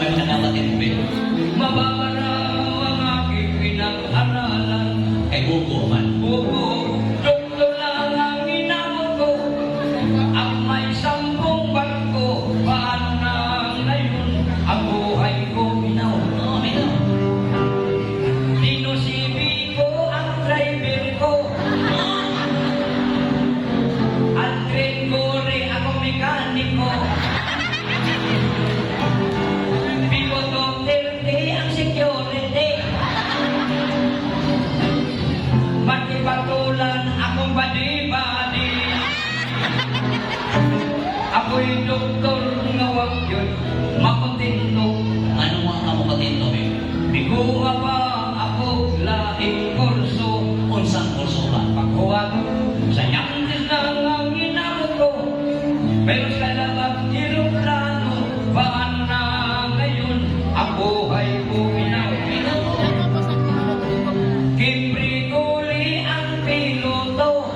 may nanamatin ba? Mababa na ang aking pinag-aralan. Ay buko man. Oo, doktor lang ang inamo ko. At may 10 barko. Paano na ngayon ang buhay ko minaw? Oo, may na. Dinusibi ko ang driver ko. At Gregory akong mekaniko. Piloto 30 ang security. Matibatulan akong badi-badi. Ako'y doktor nga wag yun makontento. Ano mga kamukatinto, be? Biguha pa ako laing kurso. Unsang kurso ba? Paghuwag sa nyangkis ng ang inamo ko. Pero sa labag iroplano, paano na ngayon ang buhay ko minaw? Kimbriguli ang piloto.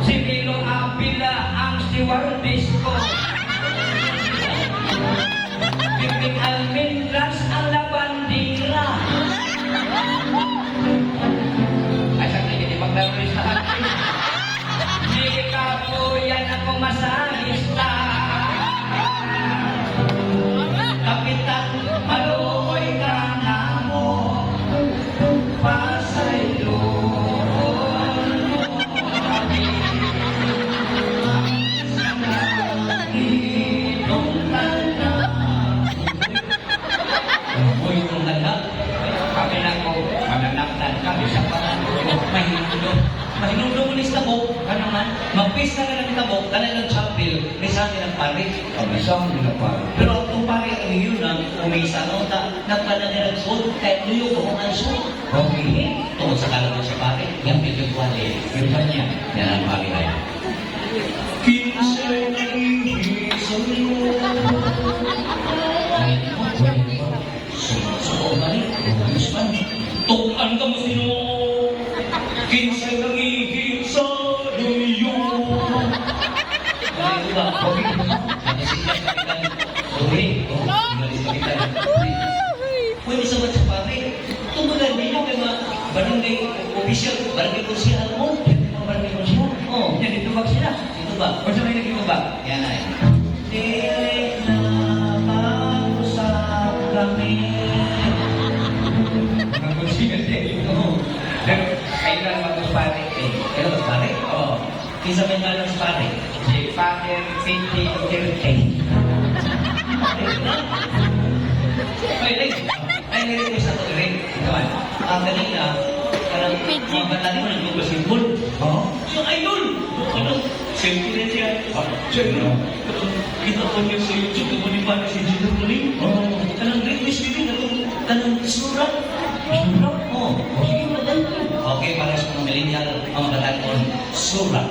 Si Milo Apila ang stewardess ko. Bibig Almendras ang labandira. Ay, saan na hindi magdarwista ka? Hindi ka po yan ako masahista. Kapitan, maluoy ka na mo. Pasaylo. Itong tanda. Uy, kung ganda. Kami na ko, mananaktan kami sa panahon. Mahinundo. Mahinundo mo ni Stabok. Ano man? Magpista ka ng Stabok, kanilang chapel, may saan ng pari. Isang ginapal. Pero kung pari ang yun ang umisa, no? Nagpananilang suot, kahit nuyo ko kung ang suot. Okay. Tungkol sa kalabot sa pari, yung pitukwali. Yung kanya. Yan ang pari ay. Kinsay nag-iisang mo. So, mali. Ayos man. Tukan ka mo sino. Kinsay nag-iisang sa duyo. Mali ba? Okay. Sorry. Pwede sa mga pare. Tumulan din yung mga barangay official, barangay konsyal mo. Yan yung mga barangay konsyal. Oo. Yan, itubag sila. Ito ba? O sa may nag-itubag? Yan ay. Dili na mag-usap kami. Mga konsyal din. Oo. Pero, kailan mag-uspari? Pero pare, Oo. kinsa may malang pare. Si Father Pinti Duterte. Ay, ay, nire-request ako rin. Kaman? Kanina, parang mga bata mo nagpapasimbol. Oo. Yung idol! Ano? Siyempre siya. Siya yun. Kita ko niya sa YouTube, kung ni para si Gino Muling. Oo. Kanang greatest meeting, kanang surat. Surat? Oo. Sige, madal. Okay, para sa mga millennial, mga bataon, surat.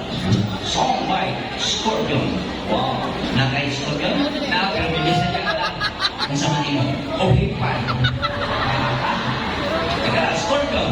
Song by Scorpion. Wow. Nakay Scorpion? Na, pero bilisan niya ka lang. Ang sama mo. Okay, fine. Teka, Scorpion.